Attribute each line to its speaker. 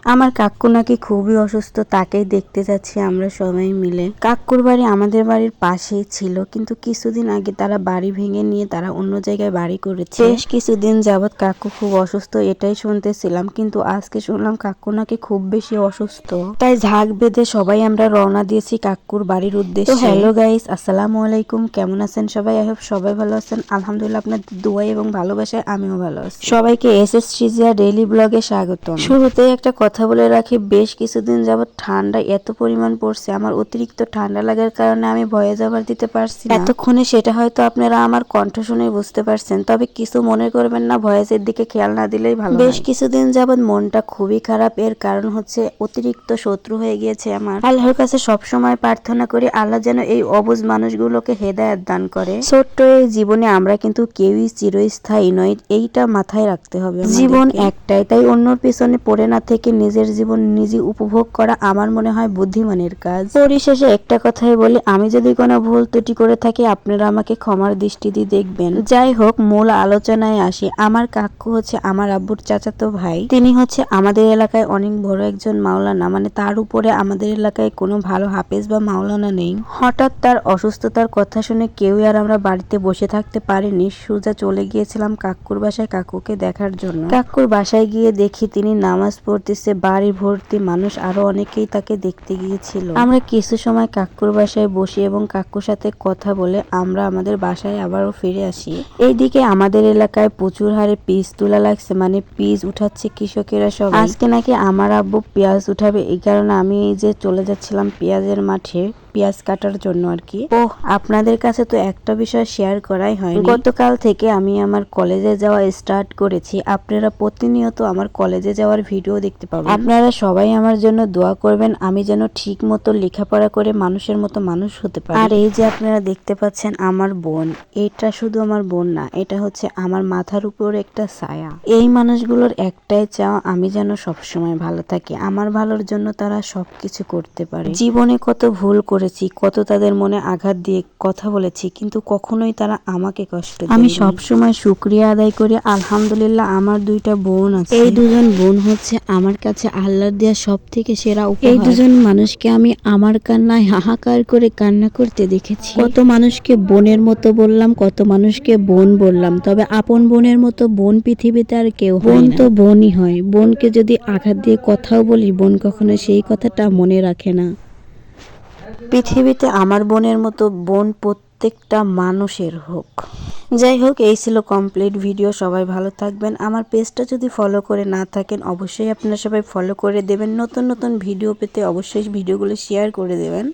Speaker 1: আমার কাকু নাকি খুবই অসুস্থ, তাকেই দেখতে যাচ্ছি আমরা সবাই মিলে। কাকুর বাড়ি আমাদের বাড়ির পাশেই ছিল, কিন্তু কিছুদিন আগে তারা বাড়ি ভেঙে নিয়ে তারা অন্য জায়গায় বাড়ি করেছে। বেশ কিছুদিন যাবৎ কাকু খুব অসুস্থ এটাই শুনতেছিলাম, কিন্তু আজকে শুনলাম কাকু নাকি খুব বেশি অসুস্থ। তাই ঝাঁক বেঁধে সবাই আমরা রওনা দিয়েছি কাকুর বাড়ির উদ্দেশ্যে। হ্যালো গাইস, আসসালামু আলাইকুম, কেমন আছেন সবাই? আই হোপ সবাই ভালো আছেন। আলহামদুলিল্লাহ, আপনাদের দোয়া এবং ভালোবাসায় আমিও ভালো আছি। সবাইকে এসএস সিজিয়া ডেইলি ব্লগে স্বাগতম। শুরুতেই একটা কথা বলে রাখি, বেশ কিছুদিন যাবৎ ঠান্ডা এত পরিমাণ পড়ছে, আমার অতিরিক্ত ঠান্ডা লাগার কারণে আমি ভয়েস ওভার দিতে পারছি না এতক্ষণে। সেটা হয়তো আপনারা আমার কণ্ঠ শুনে বুঝতে পারছেন, তবে কিছু মনে করবেন না, ভয়েসের দিকে খেয়াল না দিলেই ভালো। বেশ কিছুদিন যাবৎ মনটা খুবই খারাপ, এর কারণ হচ্ছে অতিরিক্ত শত্রু হয়ে গিয়েছে আমার। আল্লাহর কাছে সবসময় প্রার্থনা করি আল্লাহ যেন এই অবুঝ মানুষগুলোকে হেদায়েত দান করে। ছোট্ট এই জীবনে আমরা কিন্তু কেউই চিরস্থায়ী নয়, এইটা মাথায় রাখতে হবে। জীবন একটাই, তাই অন্যর পিছনে পড়ে না থেকে নিজের জীবন নিজে উপভোগ করা আমার মনে হয় বুদ্ধিমানের কাজ। পরিশেষে একটা কথাই বলি, আমি যদি কোনো ভুল ত্রুটি করে থাকি আপনারা আমাকে ক্ষমার দৃষ্টি দিয়ে দেখবেন। যাই হোক, মূল আলোচনায় আসি। আমার কাকু হচ্ছে আমার আব্বুর চাচাতো ভাই। তিনি হচ্ছে আমাদের এলাকায় অনেক বড় একজন মাওলানা, মানে তার উপরে আমাদের এলাকায় কোনো ভালো হাফেজ বা মাওলানা নেই। হঠাৎ তার অসুস্থতার কথা শুনে কেউই আর আমরা বাড়িতে বসে থাকতে পারিনি, সোজা চলে গিয়েছিলাম কাকুর বাসায় কাকুকে দেখার জন্য। কাকুর বাসায় গিয়ে দেখি তিনি নামাজ পড়তেছে, বাড়ি ভর্তি মানুষ, আরো অনেকেই তাকে দেখতে গিয়েছিল। আমরা কিছু সময় কাকুর বাসায় বসি এবং কাকুর সাথে কথা বলে আমরা আমাদের বাসায় আবারও ফিরে আসি। এইদিকে আমাদের এলাকায় প্রচুর হারে পিস তোলা লাগছে, মানে পিস উঠাচ্ছে কৃষকেরা সব। আজকে নাকি আমার আব্বু পেঁয়াজ উঠাবে, এই কারণে আমি এই যে চলে যাচ্ছিলাম পেঁয়াজের মাঠে পেঁয়াজ কাটার জন্য আর কি। আপনাদের কাছে তো একটা বিষয় শেয়ার করাই হয়নি, গতকাল থেকে আমি আমার কলেজে যাওয়া স্টার্ট করেছি। আপনারা প্রতিনিয়ত আমার কলেজে যাওয়ার ভিডিও দেখতে পাবেন। আপনারা সবাই আমার জন্য দোয়া করবেন, আমি যেন ঠিক মতো লেখাপড়া করে মানুষের মতো মানুষ হতে পারি। আর এই যে আপনারা দেখতে পাচ্ছেন আমার বোন, এটা শুধু আমার বোন না, এটা হচ্ছে আমার মাথার উপর একটা ছায়া। এই মানুষগুলোর একটাই চাওয়া আমি যেন সবসময় ভালো থাকি, আমার ভালোর জন্য তারা সবকিছু করতে পারে। জীবনে কত ভুল করেছি, কত তাদের মনে আঘাত দিয়ে কথা বলেছি, কিন্তু কখনোই তারা আমাকে কষ্ট দেয়নি। আমি সবসময় শুকরিয়া আদায় করি, আলহামদুলিল্লাহ আমার দুইটা বোন আছে। এই দুজন বোন হচ্ছে আমার কাছে আল্লাহর দেয়া সব থেকে সেরা উপহার। এই দুজন মানুষকে আমি আমার কান্নায় হাহাকার করে কান্না করতে দেখেছি। কত মানুষকে বোনের মতো বললাম, কত মানুষকে বোন বললাম, তবে আপন বোনের মতো বোন পৃথিবীতে আর কেউ হয় না। বোন তো বোনই হয়। বোনকে যদি আঘাত দিয়ে কথাও বলি, বোন কখনো সেই কথাটা মনে রাখে না। পৃথিবীতে আমার বোনের মতো বোন প্রত্যেকটা মানুষের হোক। যাই হোক, এই ছিল কমপ্লিট ভিডিও। সবাই ভালো থাকবেন। আমার পেজটা যদি ফলো করে না থাকেন অবশ্যই আপনারা সবাই ফলো করে দেবেন। নতুন নতুন ভিডিও পেতে অবশ্যই ভিডিওগুলো শেয়ার করে দেবেন।